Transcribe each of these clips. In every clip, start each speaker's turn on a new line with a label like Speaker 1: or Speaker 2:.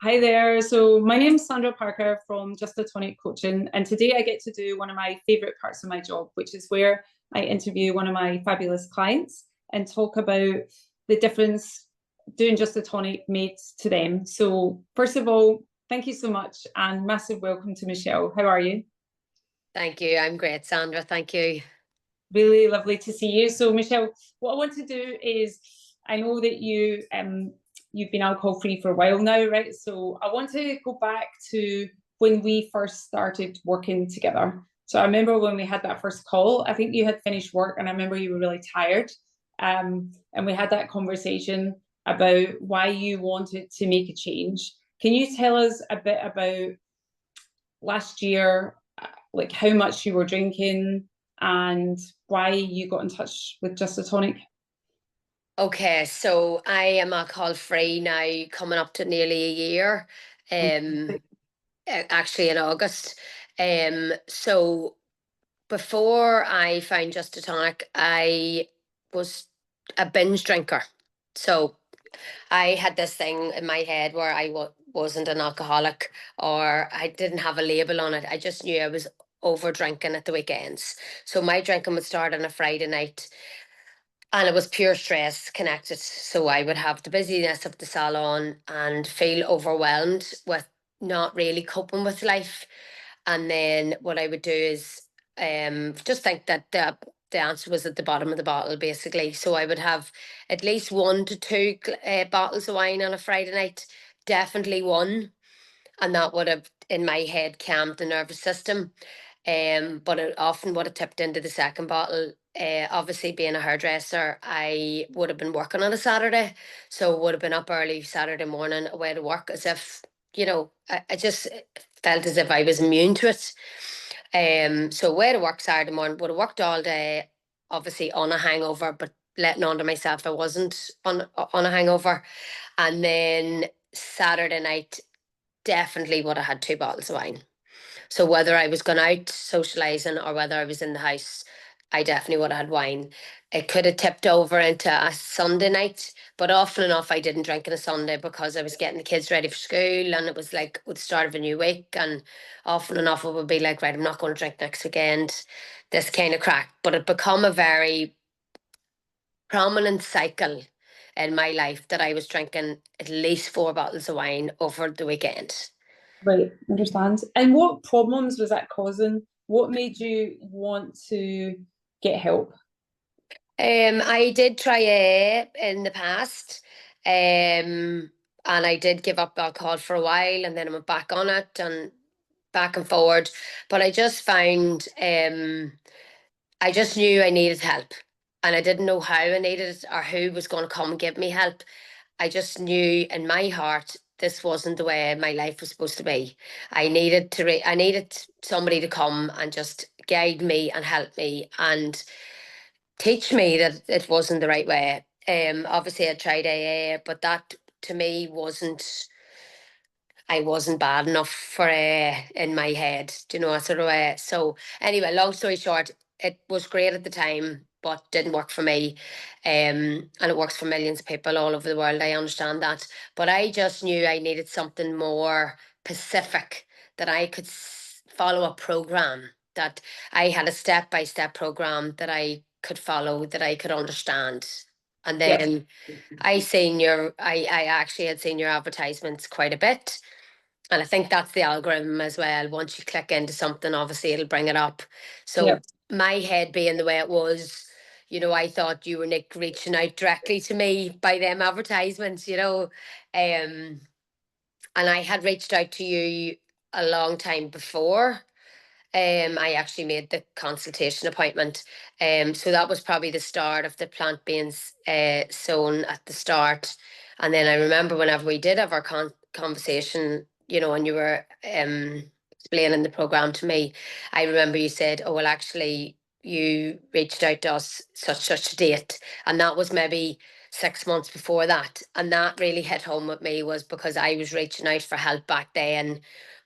Speaker 1: Hi there. So my name's Sandra Parker from Just a Tonic Coaching, and today I get to do one of my favorite parts of my job, which is where I interview one of my fabulous clients and talk about the difference doing Just a Tonic makes to them. So first of all, thank you so much and massive welcome to Michelle. How are you?
Speaker 2: Thank you. I'm great, Sandra. Thank you.
Speaker 1: Really lovely to see you. So Michelle, what I want to do is, I know that you've been alcohol free for a while now, right? So I want to go back to when we first started working together. So I remember when we had that first call, I think you had finished work and I remember you were really tired. And we had that conversation about why you wanted to make a change. Can you tell us a bit about last year, like how much you were drinking and why you got in touch with Just a Tonic?
Speaker 2: Okay, so I am alcohol free now, coming up to nearly a year. Um, Actually in August. So before I found Just a Tonic, I was a binge drinker. So I had this thing in my head where I wasn't an alcoholic, or I didn't have a label on it. I just knew I was over drinking at the weekends. So my drinking would start on a Friday night, and it was pure stress connected. So I would have the busyness of the salon and feel overwhelmed with not really coping with life. And then what I would do is just think that the answer was at the bottom of the bottle, basically. So I would have at least one to two bottles of wine on a Friday night, definitely one, and that would have in my head calmed the nervous system. But it often would have tipped into the second bottle. Obviously, being a hairdresser, I would have been working on a Saturday, so would have been up early Saturday morning, away to work, as if I just felt as if I was immune to it. So away to work Saturday morning, would have worked all day, obviously on a hangover, but letting on to myself I wasn't on a hangover, and then Saturday night definitely would have had two bottles of wine. So whether I was going out socializing or whether I was in the house, I definitely would have had wine. It could have tipped over into a Sunday night, but often enough I didn't drink on a Sunday because I was getting the kids ready for school, and it was like with the start of a new week, and often enough it would be like, right, I'm not going to drink next weekend, this kind of crack. But it become a very prominent cycle in my life that I was drinking at least four bottles of wine over the weekend.
Speaker 1: Right, understand. And what problems was that causing? What made you want to get help?
Speaker 2: I did try AA in the past, and I did give up alcohol for a while, and then I went back on it and back and forward. But I just found, I just knew I needed help, and I didn't know how I needed it or who was going to come and give me help. I just knew in my heart this wasn't the way my life was supposed to be. I needed somebody to come and just guide me and help me and teach me that it wasn't the right way. Obviously I tried AA, but that to me wasn't, I wasn't bad enough for AA in my head. Do you know, sort of way. So anyway, long story short, it was great at the time, but didn't work for me. And it works for millions of people all over the world. I understand that. But I just knew I needed something more specific, that I could follow a program, that I had a step by step program that I could follow, that I could understand. And
Speaker 1: Yes.
Speaker 2: then I actually had seen your advertisements quite a bit. And I think that's the algorithm as well. Once you click into something, obviously it'll bring it up. So
Speaker 1: Yep.
Speaker 2: my head being the way it was, I thought you were Nick reaching out directly to me by them advertisements, and I had reached out to you a long time before. I actually made the consultation appointment. So that was probably the start of the plant being sown at the start. And then I remember whenever we did have our conversation, and you were explaining the program to me, I remember you said, "Oh, well, actually, you reached out to us such a date," and that was maybe 6 months before that. And that really hit home with me, was because I was reaching out for help back then,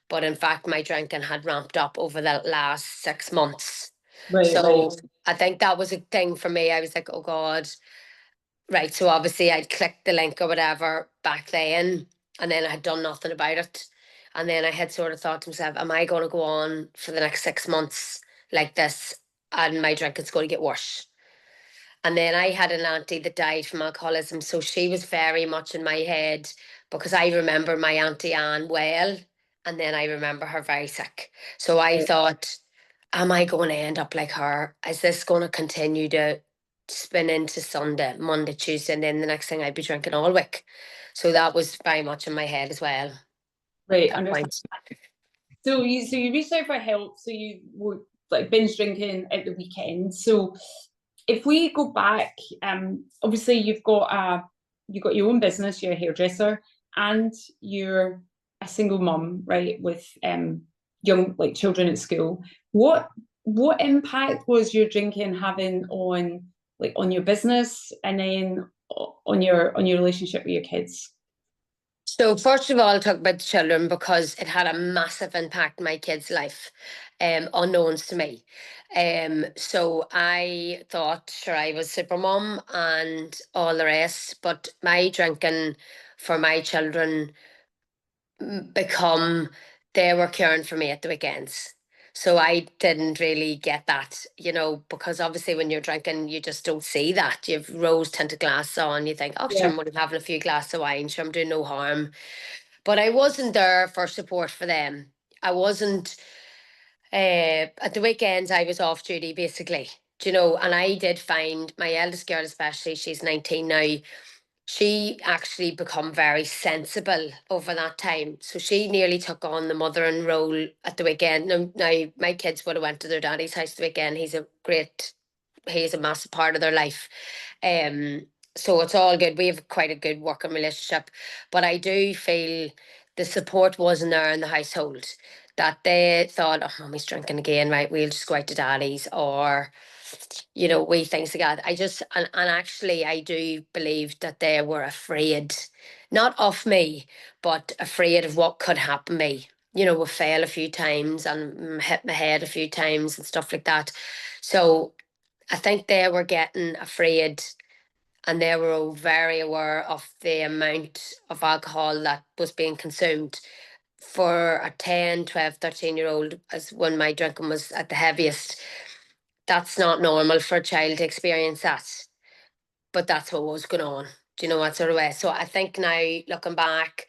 Speaker 2: but in fact my drinking had ramped up over the last 6 months.
Speaker 1: Right, right.
Speaker 2: So I think that was a thing for me. I was like, oh God, right. So obviously I'd clicked the link or whatever back then, and then I had done nothing about it. And then I had sort of thought to myself, am I going to go on for the next 6 months like this, and my drinking's going to get worse? And then I had an auntie that died from alcoholism, so she was very much in my head, because I remember my auntie Anne well, and then I remember her very sick. So I thought, am I going to end up like her? Is this going to continue to spin into Sunday, Monday, Tuesday, and then the next thing I'd be drinking all week? So that was very much in my head as well.
Speaker 1: Right,
Speaker 2: That
Speaker 1: understand.
Speaker 2: point.
Speaker 1: So you reached out for help. So you were like binge drinking at the weekend. So if we go back, obviously you've got your own business, you're a hairdresser, and you're a single mum, right, with young like children at school. What impact was your drinking having on your business, and then on your relationship with your kids?
Speaker 2: So first of all, I'll talk about the children, because it had a massive impact in my kid's life, unknowns to me. So I thought, sure, I was super mum and all the rest, but my drinking for my children become, they were caring for me at the weekends. So I didn't really get that, because obviously when you're drinking, you just don't see that. You've rose tinted glass on, you think, oh, sure,
Speaker 1: Yeah,
Speaker 2: I'm only having a few glasses of wine, sure, I'm doing no harm. But I wasn't there for support for them. I wasn't, at the weekends, I was off duty basically, and I did find my eldest girl, especially, she's 19 now, she actually become very sensible over that time. So she nearly took on the mothering role at the weekend. Now my kids would have went to their daddy's house the weekend. He's a massive part of their life. Um, so it's all good. We have quite a good working relationship. But I do feel the support wasn't there in the household. That they thought, oh, mommy's drinking again, right? We'll just go out to daddy's, or we things like that. And actually I do believe that they were afraid, not of me, but afraid of what could happen to me. We fell a few times and hit my head a few times and stuff like that. So I think they were getting afraid, and they were all very aware of the amount of alcohol that was being consumed. For a 10, 12, 13-year old, as when my drinking was at the heaviest, that's not normal for a child to experience that. But that's what was going on. Do you know what sort of way? So I think now, looking back,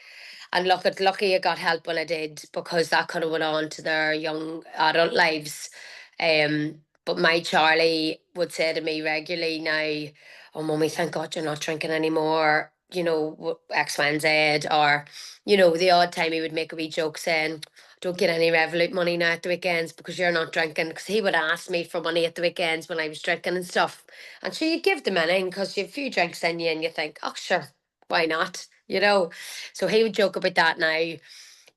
Speaker 2: and lucky I got help when I did, because that could have went on to their young adult lives. But my Charlie would say to me regularly now, oh, mummy, thank God you're not drinking anymore, X, Y, and Z. Or, the odd time he would make a wee joke saying, don't get any Revolut money now at the weekends because you're not drinking. Because he would ask me for money at the weekends when I was drinking and stuff. And so you give them in because you have a few drinks in you and you think, oh, sure, why not? So he would joke about that now.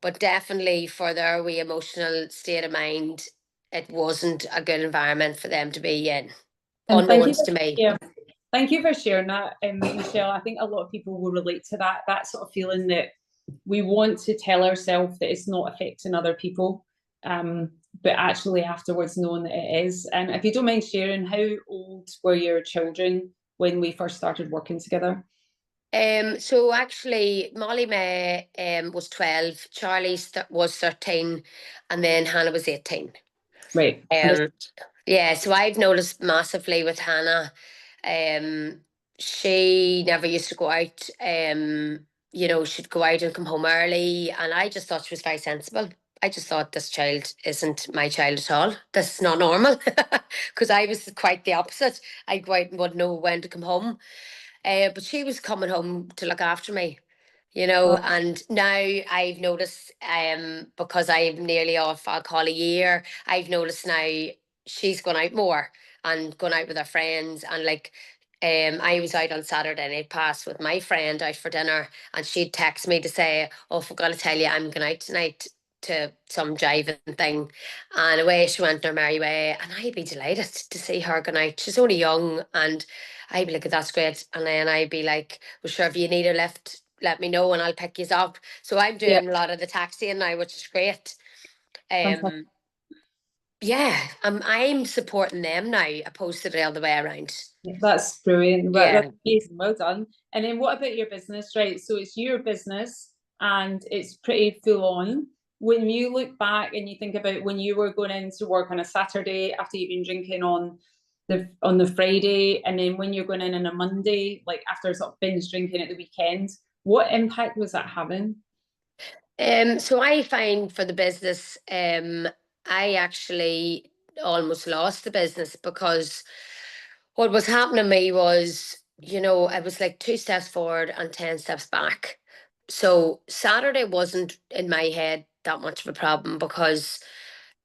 Speaker 2: But definitely for their wee emotional state of mind, it wasn't a good environment for them to be in,
Speaker 1: and thank you
Speaker 2: unknowns to me.
Speaker 1: thank you for sharing that, Michelle. I think a lot of people will relate to that sort of feeling that we want to tell ourselves that it's not affecting other people, but actually afterwards knowing that it is. And if you don't mind sharing, how old were your children when we first started working together?
Speaker 2: So actually, Molly May was 12, Charlie was 13, and then Hannah was 18.
Speaker 1: Right.
Speaker 2: Um, yeah, so I've noticed massively with Hannah. Um, she never used to go out. She'd go out and come home early, and I just thought she was very sensible. I just thought, this child isn't my child at all. This is not normal, because I was quite the opposite. I'd go out and wouldn't know when to come home. But she was coming home to look after me, and now I've noticed, because I'm nearly off alcohol a year, I've noticed now she's gone out more and gone out with her friends. And like, I was out on Saturday night past with my friend out for dinner, and she'd text me to say, oh, I forgot to tell you, I'm going out tonight to some driving thing. And away she went her merry way. And I'd be delighted to see her going out. She's only young, and I'd be like, that's great. And then I'd be like, well, sure, if you need a lift, let me know and I'll pick you up. So I'm
Speaker 1: Yeah,
Speaker 2: doing a lot of the taxiing now, which is great.
Speaker 1: fantastic.
Speaker 2: Yeah, I'm supporting them now, opposed to the other way around.
Speaker 1: That's brilliant. That's
Speaker 2: Yeah.
Speaker 1: amazing. Well done. And then what about your business, right? So it's your business and it's pretty full on. When you look back and you think about when you were going into work on a Saturday after you've been drinking on the Friday, and then when you're going in on a Monday, like after sort of binge drinking at the weekend, what impact was that having?
Speaker 2: So I find for the business, I actually almost lost the business because what was happening to me was, I was like 2 steps forward and 10 steps back. So Saturday wasn't in my head that much of a problem because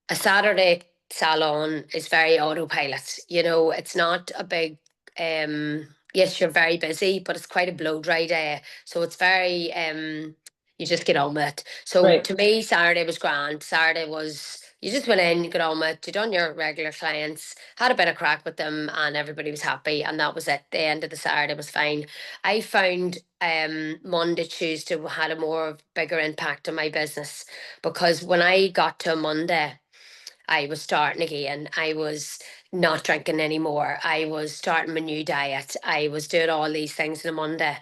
Speaker 2: a Saturday salon is very autopilot. It's not a big, yes, you're very busy, but it's quite a blow dry day. So it's very, you just get on with it. So
Speaker 1: Right.
Speaker 2: to me, Saturday was grand. Saturday was, you just went in, you got on with it, you done your regular clients, had a bit of crack with them, and everybody was happy. And that was it. The end of the Saturday was fine. I found Monday, Tuesday had a more bigger impact on my business because when I got to Monday, I was starting again. I was not drinking anymore. I was starting my new diet. I was doing all these things on a Monday.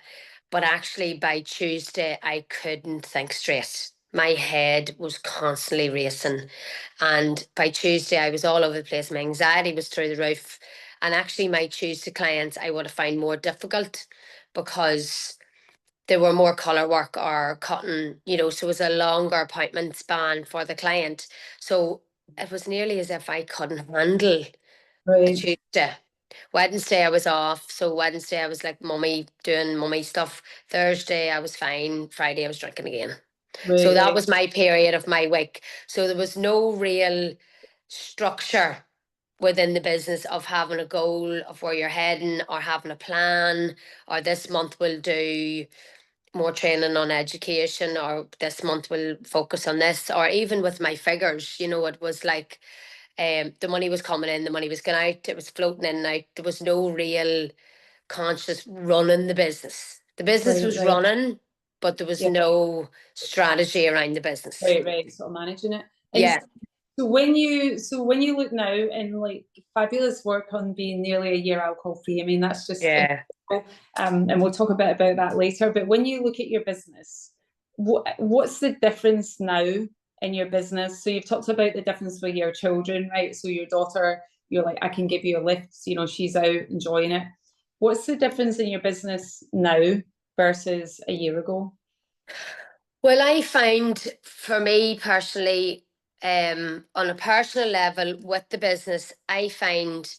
Speaker 2: But actually, by Tuesday, I couldn't think straight. My head was constantly racing. And by Tuesday, I was all over the place. My anxiety was through the roof. And actually, my Tuesday clients, I would have found more difficult because there were more color work or cutting, so it was a longer appointment span for the client. So it was nearly as if I couldn't handle a
Speaker 1: Right.
Speaker 2: Tuesday. Wednesday I was off. So Wednesday I was like mummy doing mummy stuff. Thursday I was fine. Friday I was drinking again. So
Speaker 1: Right.
Speaker 2: that
Speaker 1: Right.
Speaker 2: was my period of my week. So there was no real structure within the business of having a goal of where you're heading or having a plan or this month we'll do more training on education or this month we'll focus on this or even with my figures, it was like the money was coming in, the money was going out, it was floating in and out. There was no real conscious running the business. The business
Speaker 1: Right.
Speaker 2: was
Speaker 1: Right.
Speaker 2: running, but there was
Speaker 1: Yeah.
Speaker 2: no strategy around the business.
Speaker 1: Right. Right. Sort of managing it. And
Speaker 2: Yeah.
Speaker 1: so when you look now and like fabulous work on being nearly a year alcohol free, I mean that's just
Speaker 2: Yeah.
Speaker 1: incredible. And we'll talk a bit about that later. But when you look at your business, what's the difference now in your business? So you've talked about the difference with your children, right? So your daughter, you're like, I can give you a lift, she's out enjoying it. What's the difference in your business now versus a year ago?
Speaker 2: Well, I find for me personally, on a personal level with the business, I find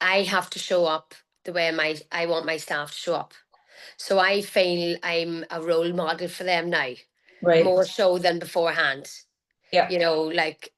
Speaker 2: I have to show up the way I want my staff to show up. So I feel I'm a role model for them now,
Speaker 1: Right.
Speaker 2: more so than beforehand.
Speaker 1: Yeah.
Speaker 2: Like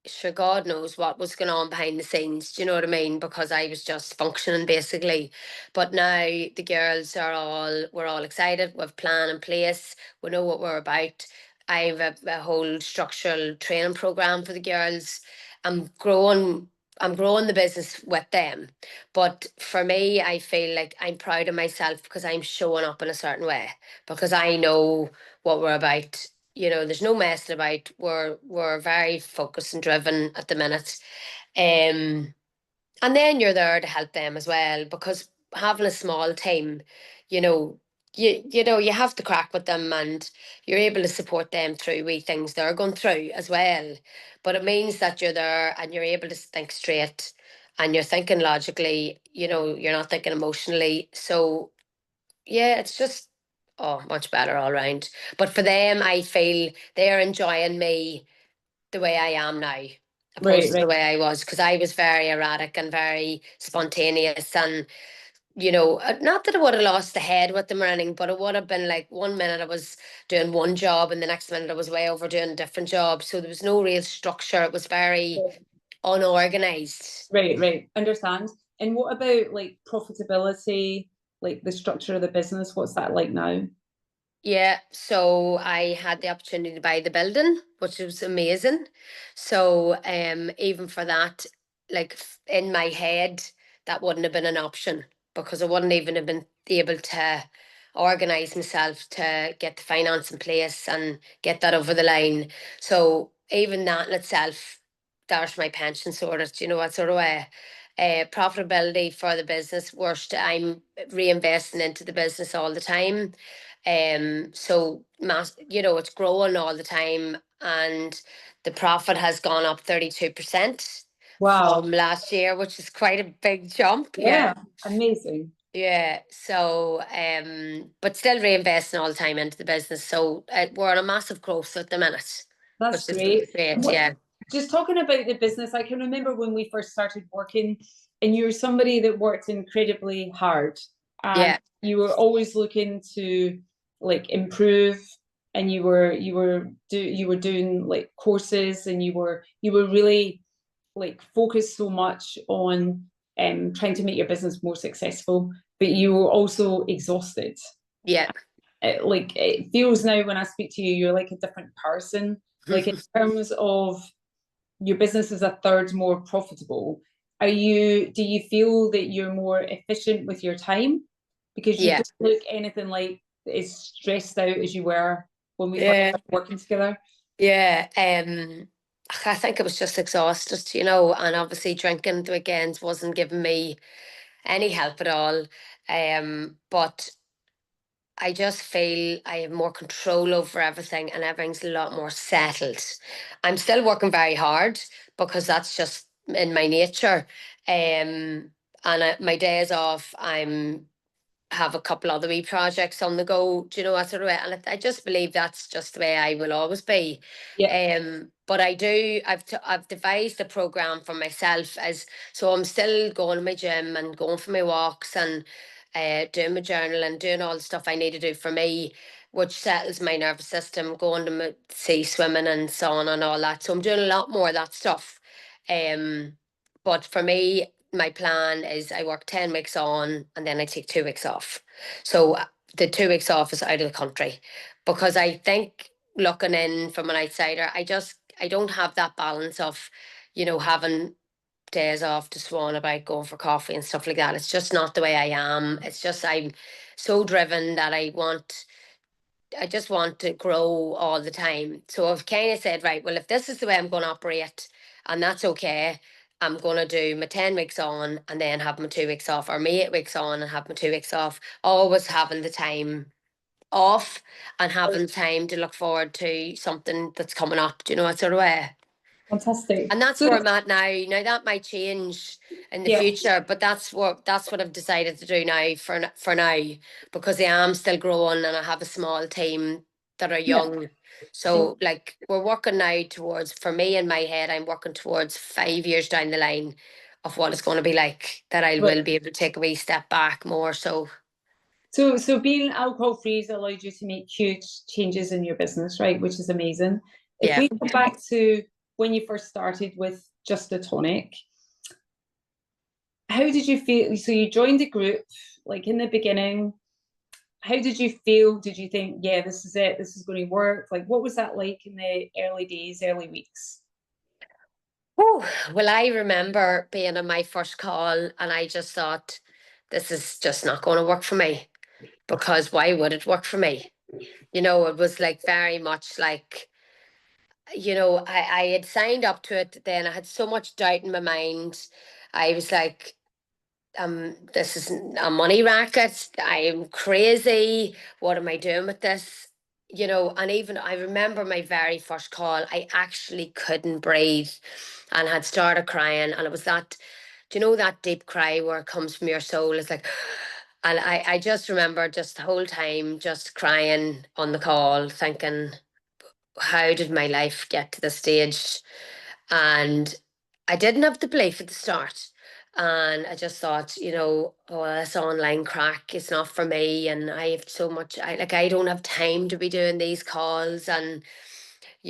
Speaker 2: sure God knows what was going on behind the scenes. Do you know what I mean? Because I was just functioning basically. But now the girls we're all excited. We've plan in place. We know what we're about. I have a whole structural training program for the girls. I'm growing. I'm growing the business with them. But for me, I feel like I'm proud of myself because I'm showing up in a certain way because I know what we're about. There's no messing about. We're very focused and driven at the minute. Um, and then you're there to help them as well because having a small team, you know, you have to crack with them and you're able to support them through wee things they're going through as well. But it means that you're there and you're able to think straight and you're thinking logically, you're not thinking emotionally. So yeah, it's just much better all round. But for them, I feel they're enjoying me the way I am now,
Speaker 1: Right.
Speaker 2: opposed to
Speaker 1: Right.
Speaker 2: the way I was, because I was very erratic and very spontaneous. And, not that I would have lost the head with them or anything, but it would have been like 1 minute I was doing one job and the next minute I was way over doing a different job. So there was no real structure. It was very unorganized.
Speaker 1: Right, right. Understand. And what about like profitability, like the structure of the business? What's that like now?
Speaker 2: Yeah, so I had the opportunity to buy the building, which was amazing. So even for that, like in my head, that wouldn't have been an option because I wouldn't even have been able to organize myself to get the finance in place and get that over the line. So even that in itself, there's my pension sorted, what sort of way. Profitability for the business, worst, I'm reinvesting into the business all the time So it's growing all the time, and the profit has gone up 32%
Speaker 1: Wow.
Speaker 2: from last year, which is quite a big jump.
Speaker 1: Yeah. Amazing.
Speaker 2: Yeah. So, but still reinvesting all the time into the business. So we're on a massive growth at the minute,
Speaker 1: That's
Speaker 2: which is
Speaker 1: great.
Speaker 2: great. Yeah.
Speaker 1: Just talking about the business, I can remember when we first started working, and you were somebody that worked incredibly hard, and
Speaker 2: Yeah.
Speaker 1: you were always looking to like improve, and you were doing like courses, and you were really like focused so much on trying to make your business more successful, but you were also exhausted.
Speaker 2: Yeah.
Speaker 1: It feels now when I speak to you, you're like a different person. Like in terms of your business is a third more profitable. Do you feel that you're more efficient with your time? Because you
Speaker 2: Yeah.
Speaker 1: don't look anything like as stressed out as you were when we first
Speaker 2: Yeah.
Speaker 1: started working together.
Speaker 2: Yeah. I think I was just exhausted, and obviously drinking the weekends wasn't giving me any help at all. But I just feel I have more control over everything, and everything's a lot more settled. I'm still working very hard because that's just in my nature. And my days off, I'm have a couple other wee projects on the go, that sort of way. And I just believe that's just the way I will always be.
Speaker 1: Yeah,
Speaker 2: But I've devised a program for myself, as so I'm still going to my gym and going for my walks, and doing my journal and doing all the stuff I need to do for me, which settles my nervous system, going to sea swimming and sauna and all that. So I'm doing a lot more of that stuff. But for me, my plan is I work 10 weeks on and then I take 2 weeks off. So the 2 weeks off is out of the country, because I think, looking in from an outsider, I don't have that balance of, having days off to swan about going for coffee and stuff like that. It's just not the way I am. It's just I'm so driven that I just want to grow all the time. So I've kind of said, right, well, if this is the way I'm going to operate, and that's okay, I'm going to do my 10 weeks on and then have my 2 weeks off, or my 8 weeks on and have my 2 weeks off, always having the time off and having time to look forward to something that's coming up. Do you know what sort of way?
Speaker 1: fantastic.
Speaker 2: And that's
Speaker 1: So
Speaker 2: where I'm at now. Now that might change in the
Speaker 1: yeah,
Speaker 2: future, but that's what I've decided to do now for now, because I am still growing and I have a small team that are
Speaker 1: yeah,
Speaker 2: young. So like we're working now towards, for me in my head, I'm working towards 5 years down the line of what it's going to be like, that I
Speaker 1: right.
Speaker 2: will be able to take a wee step back more. So
Speaker 1: So being alcohol free has allowed you to make huge changes in your business, right? Which is amazing. If
Speaker 2: yeah.
Speaker 1: we go back to when you first started with just the tonic, how did you feel? So you joined the group, like in the beginning. How did you feel? Did you think, yeah, this is it, this is going to work? Like, what was that like in the early days, early weeks?
Speaker 2: Oh, well, I remember being on my first call and I just thought, this is just not going to work for me, because why would it work for me? It was like very much like, I had signed up to it, then I had so much doubt in my mind. I was like, this is a money racket. I am crazy. What am I doing with this? And even I remember my very first call, I actually couldn't breathe and had started crying. And it was that, do you know that deep cry where it comes from your soul? It's like, and I just remember just the whole time just crying on the call, thinking, how did my life get to this stage? And I didn't have the belief at the start. And I just thought, oh, this online crack is not for me. And I have so much, I don't have time to be doing these calls and,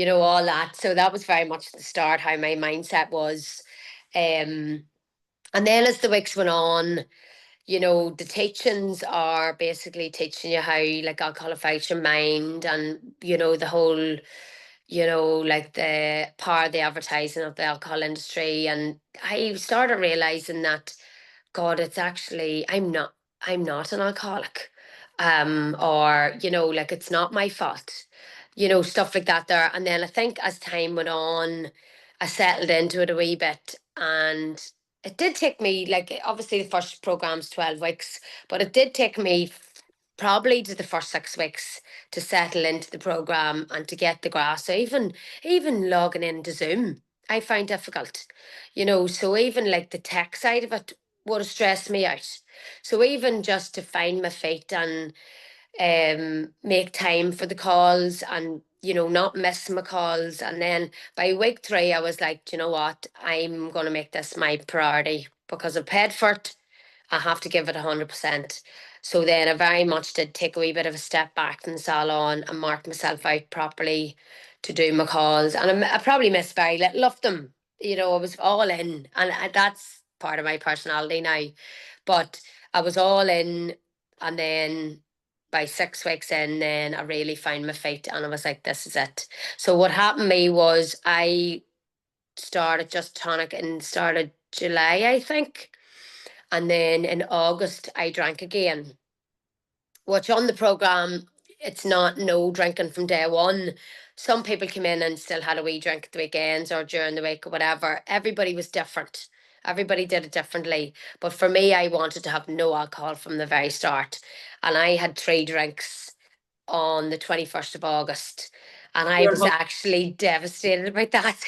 Speaker 2: all that. So that was very much the start, how my mindset was. Um, and then as the weeks went on, the teachings are basically teaching you how, like, alcohol affects your mind, and, the whole, like the power of the advertising of the alcohol industry. And I started realizing that, God, it's actually, I'm not an alcoholic. Or, like, it's not my fault, stuff like that there. And then I think as time went on, I settled into it a wee bit. And it did take me, like, obviously the first program's 12 weeks, but it did take me probably to the first 6 weeks to settle into the program and to get the grasp. So even logging into Zoom, I find difficult, so even like the tech side of it would have stressed me out. So even just to find my feet and make time for the calls and not miss my calls, and then by week 3 I was like, "Do you know what, I'm going to make this my priority because I've paid for it. I have to give it 100%." So then I very much did take a wee bit of a step back from the salon and mark myself out properly to do my calls, and I probably missed very little of them. I was all in, and that's part of my personality now, but I was all in. And then by 6 weeks in, then I really found my feet and I was like, this is it. So what happened to me was I started just Tonic in started July, I think. And then in August, I drank again, which on the programme, it's not no drinking from day one. Some people came in and still had a wee drink at the weekends or during the week or whatever. Everybody was different. Everybody did it differently. But for me, I wanted to have no alcohol from the very start. And I had 3 drinks on the 21st of August. And I was actually devastated about that.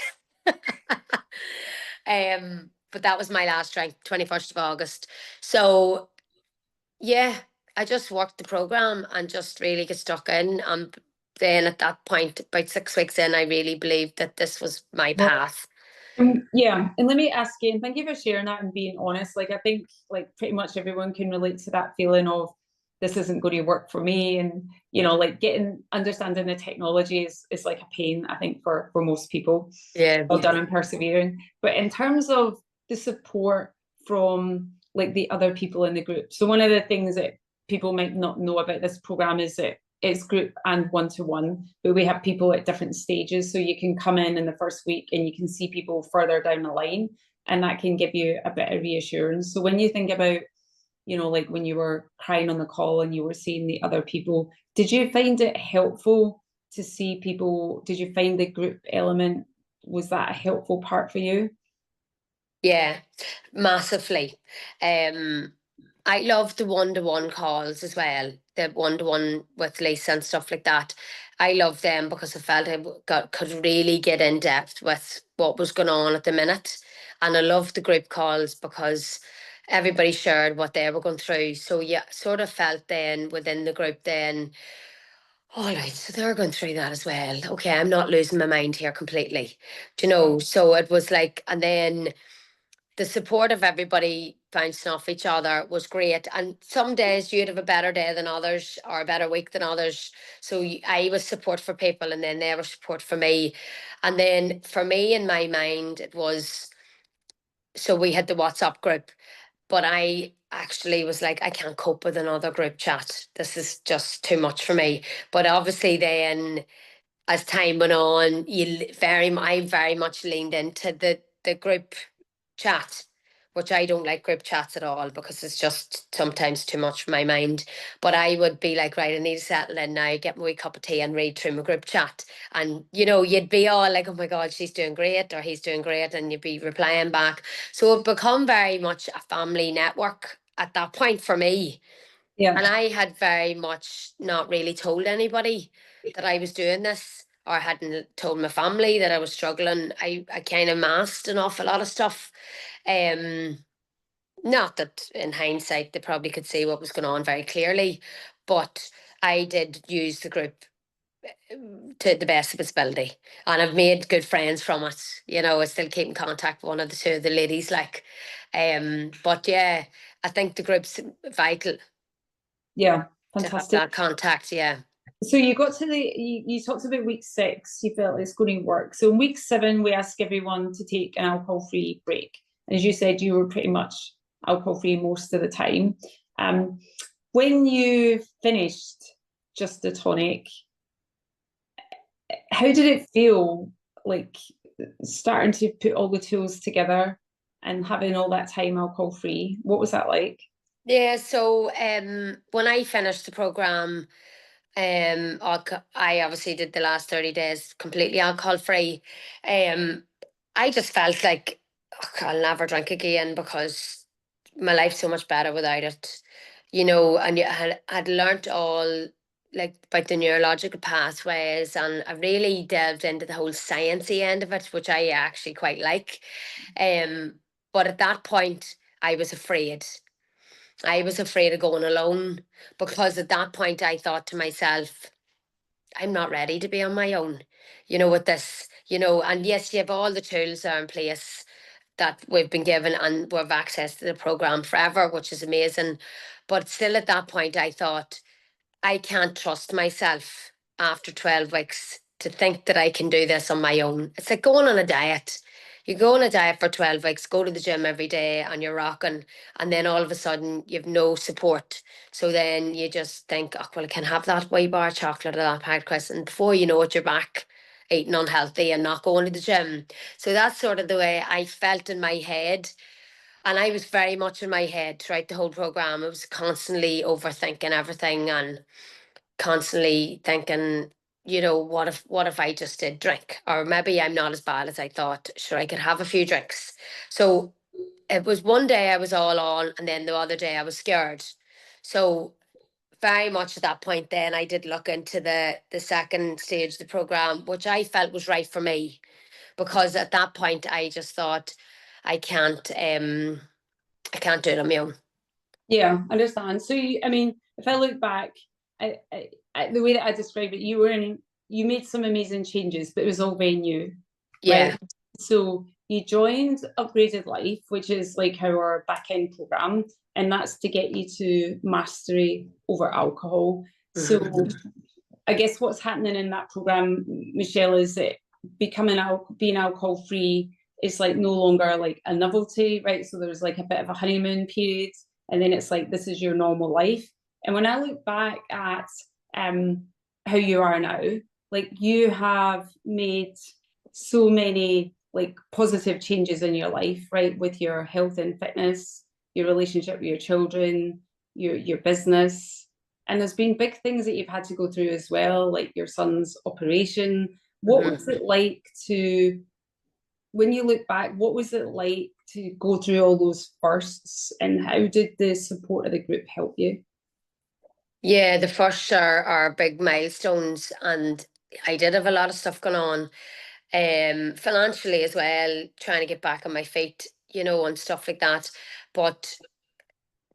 Speaker 2: But that was my last drink, 21st of August. So yeah, I just worked the program and just really get stuck in. And then at that point, about 6 weeks in, I really believed that this was my path.
Speaker 1: Yeah, and let me ask you, and thank you for sharing that and being honest. Like, I think like pretty much everyone can relate to that feeling of this isn't going to work for me, and like understanding the technology is like a pain, I think, for most people.
Speaker 2: Yeah.
Speaker 1: Well done and persevering. But in terms of the support from like the other people in the group, so one of the things that people might not know about this program is that it's group and one-to-one, but we have people at different stages. So you can come in the first week and you can see people further down the line, and that can give you a bit of reassurance. So when you think about, like when you were crying on the call and you were seeing the other people, did you find it helpful to see people? Did you find the group element, was that a helpful part for you?
Speaker 2: Yeah, massively. I love the one-to-one calls as well, the one-to-one with Lisa and stuff like that. I love them because I felt could really get in depth with what was going on at the minute. And I love the group calls because everybody shared what they were going through. So yeah, sort of felt then within the group then, all right, so they're going through that as well. Okay, I'm not losing my mind here completely. Do you know? So it was like, and then the support of everybody bouncing off each other was great. And some days you'd have a better day than others or a better week than others. So I was support for people and then they were support for me. And then for me, in my mind, it was, so we had the WhatsApp group, but I actually was like, I can't cope with another group chat. This is just too much for me. But obviously then as time went on, I very much leaned into the group chat, which I don't like group chats at all because it's just sometimes too much for my mind. But I would be like, right, I need to settle in now, get my wee cup of tea and read through my group chat. And, you'd be all like, oh my God, she's doing great or he's doing great. And you'd be replying back. So it become very much a family network at that point for me.
Speaker 1: Yeah.
Speaker 2: And I had very much not really told anybody that I was doing this, or hadn't told my family that I was struggling. I kind of masked an awful lot of stuff. Not that in hindsight they probably could see what was going on very clearly, but I did use the group to the best of its ability. And I've made good friends from it. I still keep in contact with one of the two of the ladies, like, but yeah, I think the group's vital.
Speaker 1: Yeah,
Speaker 2: To have
Speaker 1: fantastic.
Speaker 2: that contact, yeah.
Speaker 1: So you got to you talked about week 6, you felt it's going to work. So in week 7, we ask everyone to take an alcohol-free break. And as you said, you were pretty much alcohol-free most of the time. When you finished just the tonic, how did it feel, like starting to put all the tools together and having all that time alcohol-free? What was that like?
Speaker 2: Yeah, so when I finished the program, I obviously did the last 30 days completely alcohol free. I just felt like, I'll never drink again because my life's so much better without it. you know, and you had learnt all like about the neurological pathways, and I really delved into the whole sciencey end of it, which I actually quite like. Um, but at that point, I was afraid. I was afraid of going alone because at that point I thought to myself, I'm not ready to be on my own, you know, with this, you know, and yes, you have all the tools are in place that we've been given and we've access to the program forever, which is amazing. But still at that point, I thought, I can't trust myself after 12 weeks to think that I can do this on my own. It's like going on a diet. You go on a diet for 12 weeks, go to the gym every day and you're rocking, and then all of a sudden you've no support. So then you just think, oh, well, I can have that wee bar of chocolate or that packet crisp. And before you know it, you're back eating unhealthy and not going to the gym. So that's sort of the way I felt in my head. And I was very much in my head throughout the whole program. I was constantly overthinking everything and constantly thinking, you know, what if I just did drink? Or maybe I'm not as bad as I thought. Sure, I could have a few drinks. So it was one day I was all on, and then the other day I was scared. So very much at that point then I did look into the second stage of the program, which I felt was right for me. Because at that point I just thought I can't I can't do it on my own.
Speaker 1: Yeah, understand. So, I mean, if I look back, the way that I describe it, you made some amazing changes, but it was all very new,
Speaker 2: Yeah.
Speaker 1: right? So you joined Upgraded Life, which is like our back end program, and that's to get you to mastery over alcohol. So
Speaker 2: Mm-hmm.
Speaker 1: I guess what's happening in that program, Michelle, is that being alcohol free is like no longer like a novelty, right? So there's like a bit of a honeymoon period, and then it's like this is your normal life. And when I look back at um how you are now, like you have made so many like positive changes in your life, right? With your health and fitness, your relationship with your children, your business, and there's been big things that you've had to go through as well, like your son's operation. What was
Speaker 2: Mm-hmm.
Speaker 1: it like to, when you look back, what was it like to go through all those firsts, and how did the support of the group help you?
Speaker 2: Yeah, the first are big milestones, and I did have a lot of stuff going on, financially as well, trying to get back on my feet, you know, and stuff like that. But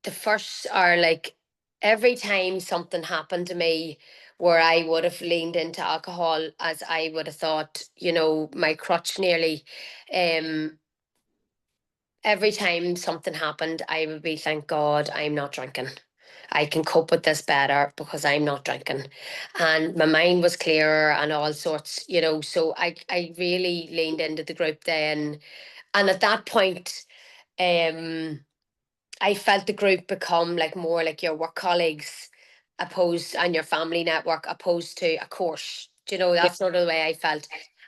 Speaker 2: the first are like every time something happened to me where I would have leaned into alcohol, as I would have thought, you know, my crutch nearly, um, every time something happened, I would be, thank God I'm not drinking. I can cope with this better because I'm not drinking. And my mind was clearer and all sorts, you know. So I really leaned into the group then. And at that point, um, I felt the group become like more like your work colleagues opposed and your family network opposed to a course. Do you know,
Speaker 1: Yeah,
Speaker 2: that's sort of the way I felt.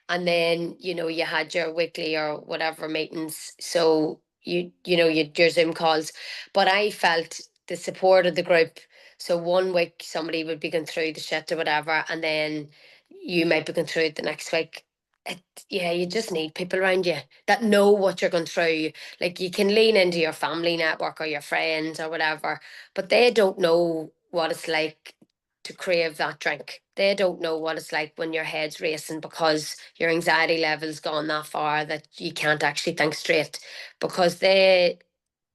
Speaker 2: And then, you know, you had your weekly or whatever meetings. So you know, your Zoom calls. But I felt the support of the group. So one week somebody would be going through the shit or whatever, and then you might be going through it the next week. It, yeah, you just need people around you that know what you're going through. Like you can lean into your family network or your friends or whatever, but they don't know what it's like to crave that drink. They don't know what it's like when your head's racing because your anxiety level's gone that far that you can't actually think straight, because they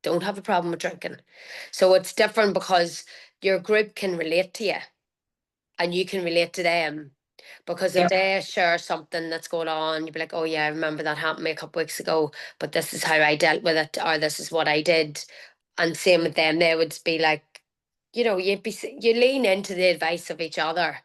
Speaker 2: don't have a problem with drinking. So it's different because your group can relate to you and you can relate to them, because if
Speaker 1: yeah,
Speaker 2: they share something that's going on, you'd be like, oh yeah, I remember that happened to me a couple weeks ago, but this is how I dealt with it, or this is what I did. And same with them, they would be like, you know, you lean into the advice of each other,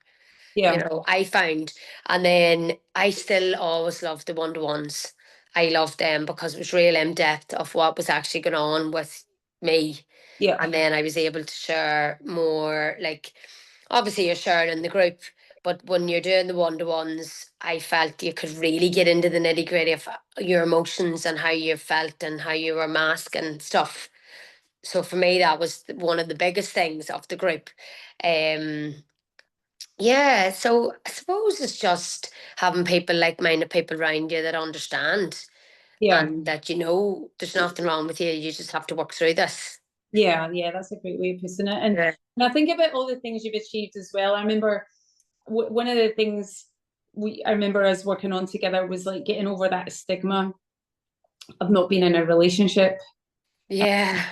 Speaker 2: you
Speaker 1: yeah,
Speaker 2: know, I found. And then I still always loved the one-to-ones. I loved them because it was real in depth of what was actually going on with me.
Speaker 1: yeah,
Speaker 2: And then I was able to share more, like obviously you're sharing in the group, but when you're doing the one-to-ones, I felt you could really get into the nitty-gritty of your emotions and how you felt and how you were masking stuff. So for me that was one of the biggest things of the group. um yeah, so I suppose it's just having people, like-minded people around you that understand
Speaker 1: yeah.
Speaker 2: and that, you know, there's nothing wrong with you, you just have to work through this.
Speaker 1: Yeah, that's a great way of putting it. And I think about all the things you've achieved as well. I remember one of the things I remember us working on together was like getting over that stigma of not being in a relationship.
Speaker 2: Yeah.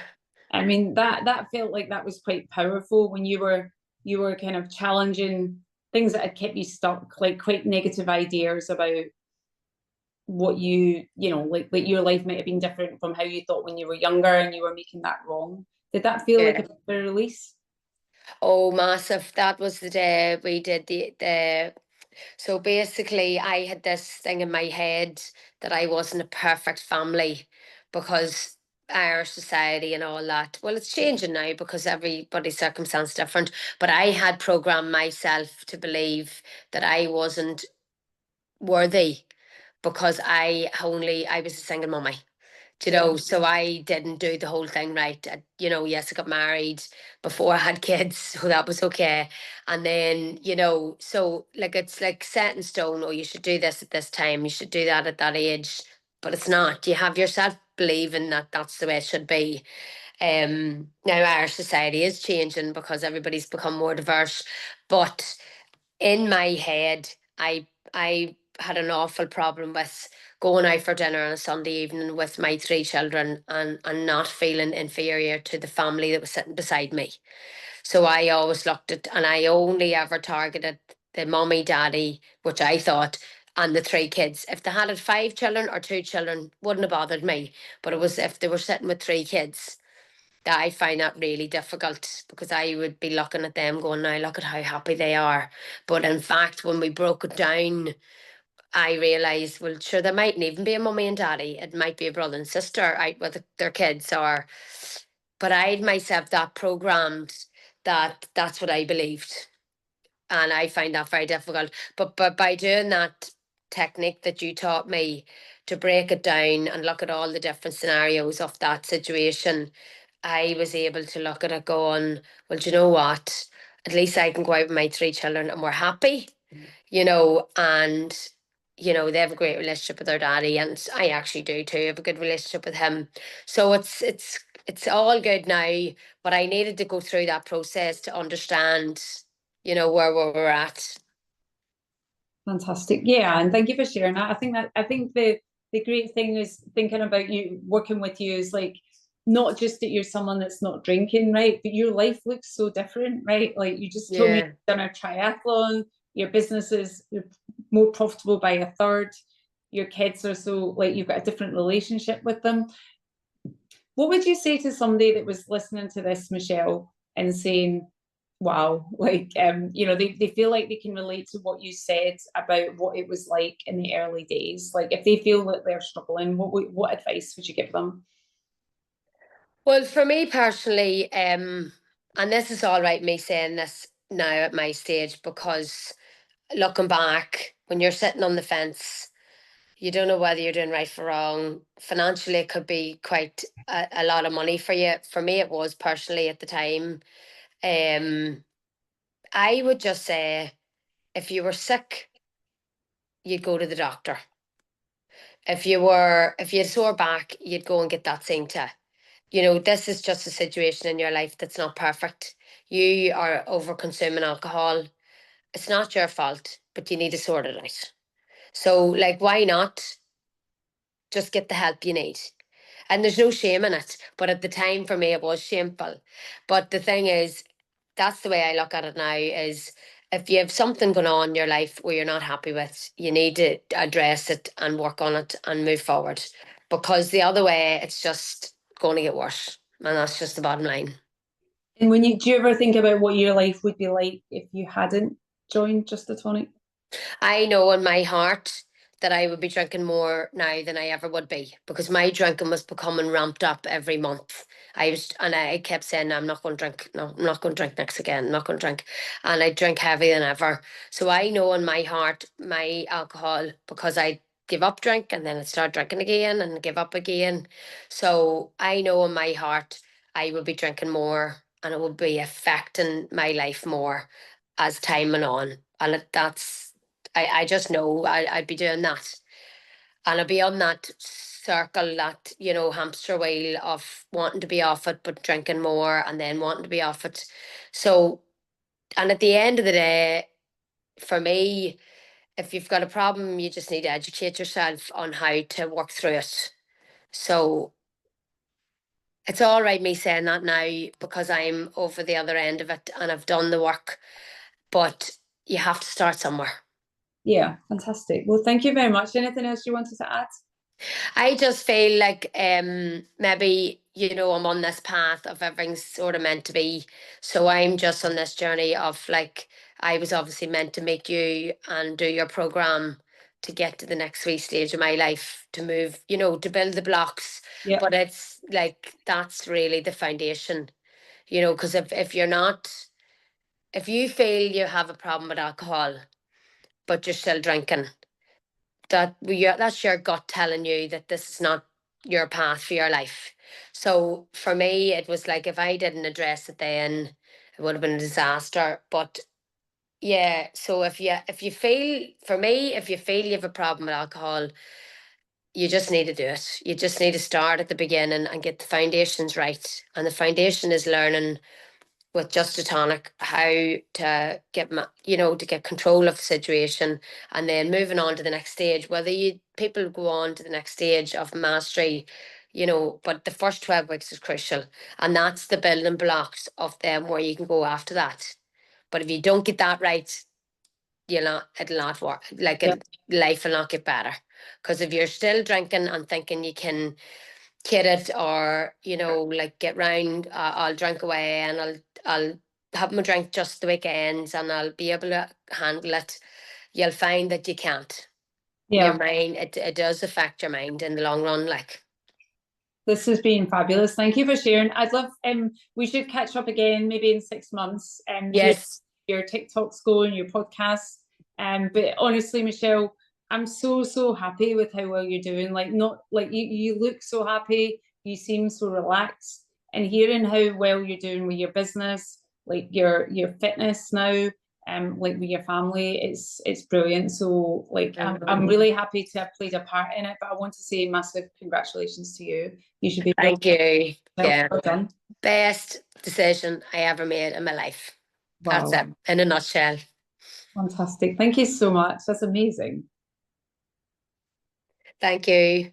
Speaker 1: I mean, that felt like that was quite powerful when you were kind of challenging things that had kept you stuck, like quite negative ideas about what you know, like your life might have been different from how you thought when you were younger and you were making that wrong. Did that feel like
Speaker 2: Yeah.
Speaker 1: a bit of a release?
Speaker 2: Oh, massive. That was the day we did the so basically I had this thing in my head that I wasn't a perfect family because our society and all that. Well, it's changing now because everybody's circumstance is different. But I had programmed myself to believe that I wasn't worthy because I was a single mummy. You
Speaker 1: Yeah.
Speaker 2: know, so I didn't do the whole thing right. You know, yes, I got married before I had kids, so that was okay. And then, you know, so like it's like set in stone, oh, you should do this at this time, you should do that at that age. But it's not. You have yourself believing that that's the way it should be. Now our society is changing because everybody's become more diverse. But in my head, I had an awful problem with going out for dinner on a Sunday evening with my three children and not feeling inferior to the family that was sitting beside me. So I always looked at, and I only ever targeted the mommy, daddy, which I thought, and the three kids. If they had 5 children or 2 children, wouldn't have bothered me. But it was if they were sitting with three kids that I find that really difficult because I would be looking at them going, now look at how happy they are. But in fact, when we broke it down, I realised, well, sure, there mightn't even be a mummy and daddy. It might be a brother and sister out with their kids, or. But I'd myself that programmed that that's what I believed, and I find that very difficult. But by doing that technique that you taught me to break it down and look at all the different scenarios of that situation, I was able to look at it going, well, do you know what? At least I can go out with my three children and we're happy, you know, and you know, they have a great relationship with their daddy, and I actually do too, have a good relationship with him. So it's all good now, but I needed to go through that process to understand, you know, where we were at.
Speaker 1: Fantastic. Yeah, and thank you for sharing that. I think the great thing is thinking about you working with you is like not just that you're someone that's not drinking, right? But your life looks so different, right? Like you just told me
Speaker 2: Yeah.
Speaker 1: you've done a triathlon, your business is more profitable by a third, your kids are so like you've got a different relationship with them. What would you say to somebody that was listening to this, Michelle, and saying, wow, like you know, they feel like they can relate to what you said about what it was like in the early days. Like if they feel that they're struggling, what advice would you give them?
Speaker 2: Well, for me personally, and this is all right, me saying this now at my stage, because looking back, when you're sitting on the fence, you don't know whether you're doing right or wrong. Financially, it could be quite a lot of money for you. For me, it was personally at the time. Um, I would just say if you were sick, you'd go to the doctor. If you had a sore back, you'd go and get that seen to. You know, this is just a situation in your life that's not perfect. You are over consuming alcohol. It's not your fault, but you need to sort it out. So, like, why not just get the help you need? And there's no shame in it. But at the time, for me, it was shameful. But the thing is, that's the way I look at it now is if you have something going on in your life where you're not happy with, you need to address it and work on it and move forward. Because the other way, it's just going to get worse. And that's just the bottom line.
Speaker 1: And when you do you ever think about what your life would be like if you hadn't joined Just a Tonic?
Speaker 2: I know in my heart that I would be drinking more now than I ever would be because my drinking was becoming ramped up every month. And I kept saying, I'm not going to drink. No, I'm not going to drink next again. I'm not going to drink. And I drink heavier than ever. So I know in my heart, my alcohol, because I give up drink and then I start drinking again and give up again. So I know in my heart, I will be drinking more and it will be affecting my life more as time went on. And that's I just know I'd be doing that. And I'll be on that circle, that, you know, hamster wheel of wanting to be off it but drinking more, and then wanting to be off it. So, and at the end of the day, for me, if you've got a problem, you just need to educate yourself on how to work through it. So it's all right me saying that now because I'm over the other end of it and I've done the work, but you have to start somewhere.
Speaker 1: Yeah, fantastic. Well, thank you very much. Anything else you wanted to add?
Speaker 2: I just feel like maybe, you know, I'm on this path of everything's sort of meant to be. So I'm just on this journey of like, I was obviously meant to make you and do your program to get to the next wee stage of my life, to move, you know, to build the blocks.
Speaker 1: Yeah.
Speaker 2: But it's like, that's really the foundation, you know, because if you're not, if you feel you have a problem with alcohol, but you're still drinking, that's your gut telling you that this is not your path for your life. So for me, it was like, if I didn't address it then, it would have been a disaster. But yeah, so if you feel, for me, if you feel you have a problem with alcohol, you just need to do it. You just need to start at the beginning and get the foundations right. And the foundation is learning with just a tonic how to get, you know, to get control of the situation, and then moving on to the next stage. Whether you people go on to the next stage of mastery, you know, but the first 12 weeks is crucial, and that's the building blocks of them where you can go after that. But if you don't get that right, you'll not, it'll not work. Like
Speaker 1: Yeah.
Speaker 2: life will not get better, because if you're still drinking and thinking you can kid it, or, you know, like get round, I'll drink away and I'll have my drink just the weekends and I'll be able to handle it, you'll find that you can't. Your
Speaker 1: Yeah.
Speaker 2: mind, it does affect your mind in the long run, like.
Speaker 1: This has been fabulous. Thank you for sharing. I'd love we should catch up again maybe in 6 months to
Speaker 2: Yes.
Speaker 1: your TikToks go and your podcast. But honestly, Michelle, I'm so happy with how well you're doing. Like, not like you look so happy, you seem so relaxed, and hearing how well you're doing with your business, like your fitness now, like with your family, it's brilliant. So like I'm really happy to have played a part in it. But I want to say massive congratulations to you. You should be
Speaker 2: Thank you. Yeah.
Speaker 1: well done.
Speaker 2: Best decision I ever made in my life. That's
Speaker 1: Wow,
Speaker 2: it in a nutshell.
Speaker 1: fantastic. Thank you so much. That's amazing.
Speaker 2: Thank you.